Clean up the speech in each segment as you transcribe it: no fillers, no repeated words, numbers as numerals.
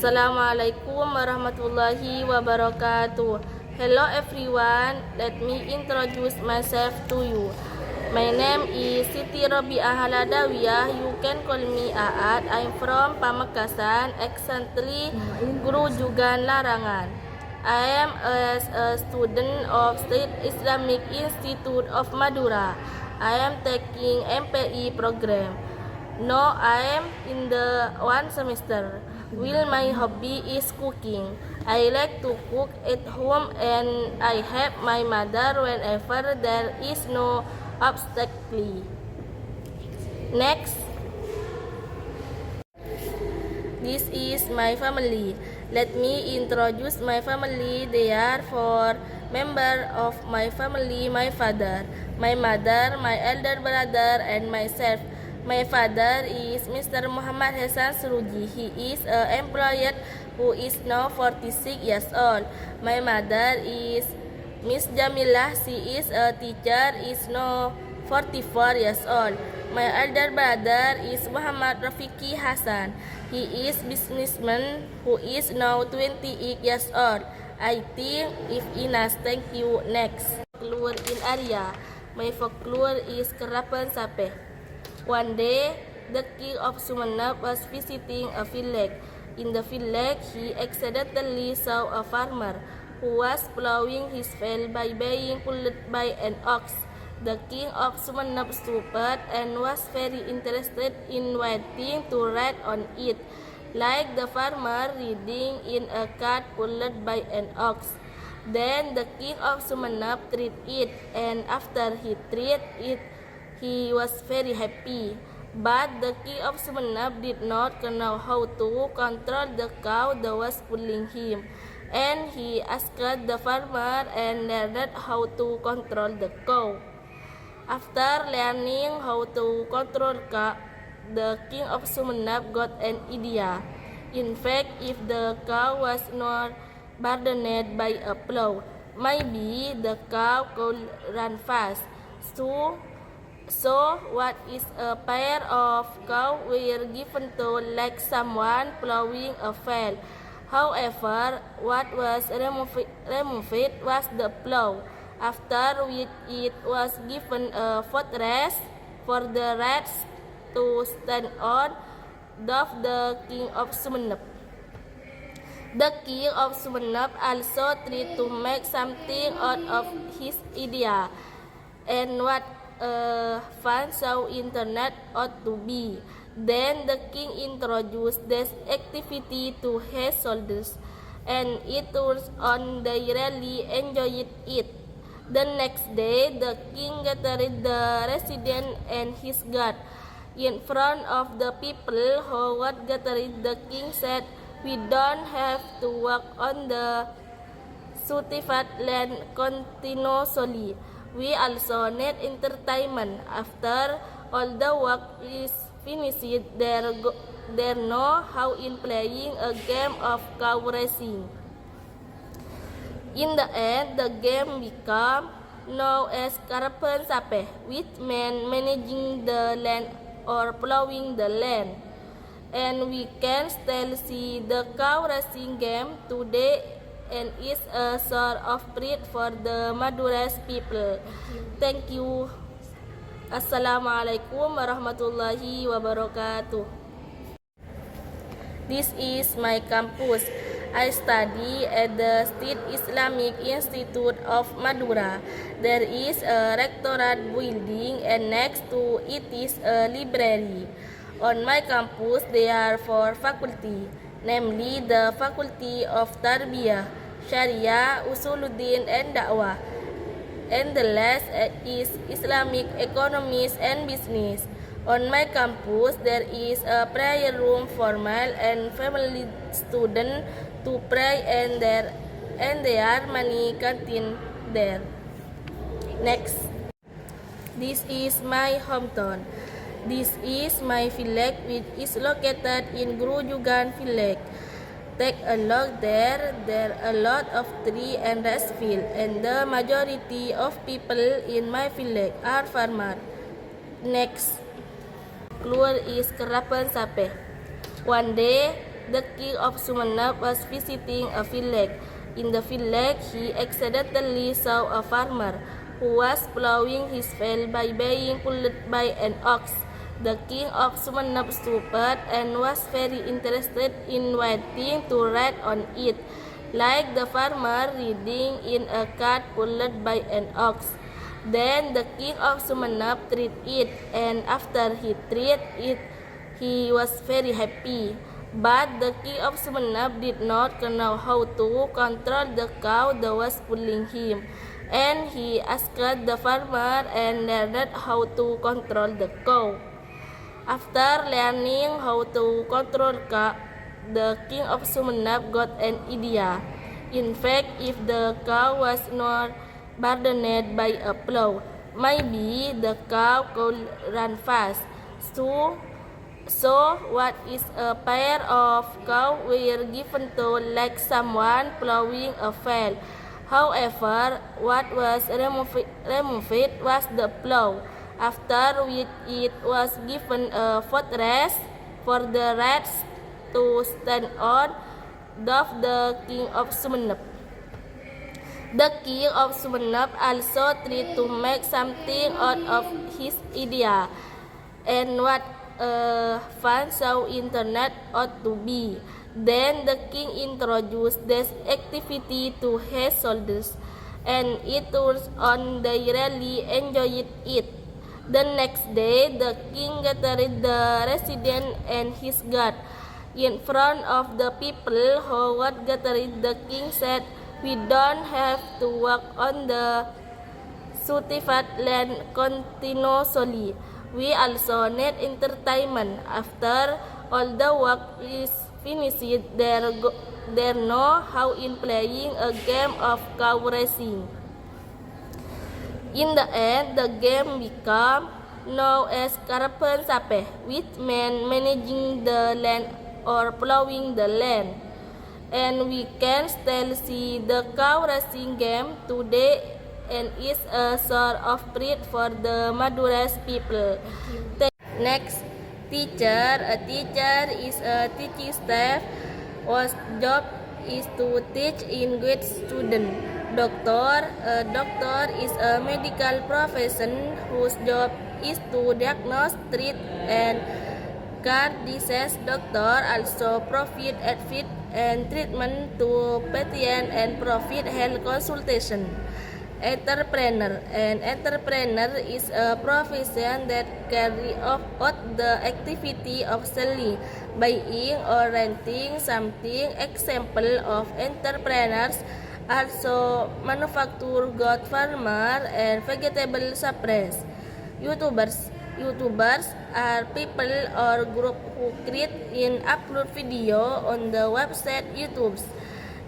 Assalamualaikum warahmatullahi wabarakatuh. Hello everyone, let me introduce myself to you. My name is Siti Robiah Haladawiyah. You can call me Aad. I'm from Pamekasan, exactly Grujugan Larangan. I am a student of State Islamic Institute of Madura. I am taking MPI program. Now I am in the one semester. Well, my hobby is cooking. I like to cook at home and I help my mother whenever there is no obstacle. Next, this is my family. Let me introduce my family. They are four members of my family: my father, my mother, my elder brother, and myself. My father is Mr. Muhammad Hasan Suruji. He is an employee who is now 46 years old. My mother is Miss Jamilah. She is a teacher, is now 44 years old. My elder brother is Muhammad Rafiki Hasan. He is businessman who is now 28 years old. I think if enough, thank you. Next, folklore in area. My folklore is Kerapan Sape. One day, the king of Sumeneb was visiting a village. In the village, he accidentally saw a farmer who was plowing his field by being pulled by an ox. The king of Sumeneb stopped and was very interested in waiting to ride on it, like the farmer riding in a cart pulled by an ox. Then the king of Sumeneb treated it, and after he treated it, he was very happy. But the king of Sumeneb did not know how to control the cow that was pulling him, and he asked the farmer and learned how to control the cow. After learning how to control cow, the king of Sumeneb got an idea. In fact, if the cow was not burdened by a plow, maybe the cow could run fast. So what is a pair of cows were given to like someone plowing a field. However, what was removed was the plow, after which it was given a footrest for the rats to stand on. Thus the king of Sumeneb. The king of Sumeneb also tried to make something out of his idea, and what fun show internet ought to be. Then the king introduced this activity to his soldiers, and it turns on they really enjoyed it. The next day, the king gathered the resident and his guard. In front of the people who had gathered, the king said, "We don't have to walk on the cultivated land continuously. We also need entertainment. After all the work is finished, there no how in playing a game of cow racing." In the end, the game became known as Kerapan Sape, which meant managing the land or plowing the land. And we can still see the cow racing game today, and is a sort of pride for the Madura's people. Thank you. Assalamualaikum warahmatullahi wabarakatuh. This is my campus. I study at the State Islamic Institute of Madura. There is a rectorate building, and next to it is a library. On my campus, there are four faculties, namely the Faculty of Tarbiyah, Sharia, Usuluddin, and Da'wah. And the last is Islamic Economics and Business. On my campus, there is a prayer room for male and female students to pray, and there are many canteen there. Next, this is my hometown. This is my village, which is located in Grujugan village. Take a look there. There are a lot of trees and rice fields, and the majority of people in my village are farmers. Next, folklore is Kerapan Sape. One day, the king of Sumenep was visiting a village. In the village, he accidentally saw a farmer who was plowing his field by being pulled by an ox. The king of Sumenep stooped and was very interested in waiting to ride on it, like the farmer riding in a cart pulled by an ox. Then the king of Sumenep treated it, and after he treated it, he was very happy. But the king of Sumenep did not know how to control the cow that was pulling him, and he asked the farmer and learned how to control the cow. After learning how to control cow, the king of Sumenep got an idea. In fact, if the cow was not burdened by a plow, maybe the cow could run fast. So what is a pair of cows were given to like someone plowing a field. However, what was removed was the plow, after which it was given a footrest for the rats to stand on. Thus the king of Sumenep. The king of Sumenep also tried to make something out of his idea, and what fun show internet ought to be. Then the king introduced this activity to his soldiers, and it turns on they really enjoyed it. The next day, the king gathered the resident and his guard. In front of the people who had gathered, the king said, "We don't have to walk on the cultivated land continuously. We also need entertainment. After all the work is finished, there no how in playing a game of cow racing." In the end, the game became known as Karapan Sapeh, which meant managing the land or plowing the land. And we can still see the cow racing game today, and is a sort of pride for the Maduras people. Next, teacher. A teacher is a teaching staff whose job is to teach English students. Doctor. A doctor is a medical profession whose job is to diagnose, treat, and cure disease. Doctor also provide advice and treatment to patients and provide health consultation. Entrepreneur. An entrepreneur is a profession that carries out the activity of selling, buying, or renting something. Example of entrepreneurs also manufacture, goat farmer, and vegetable suppliers. YouTubers are people or group who create and upload video on the website YouTube.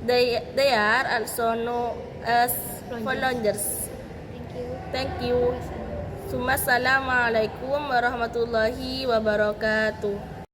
They are also known as vloggers. Thank you. Assalamualaikum warahmatullahi wabarakatuh.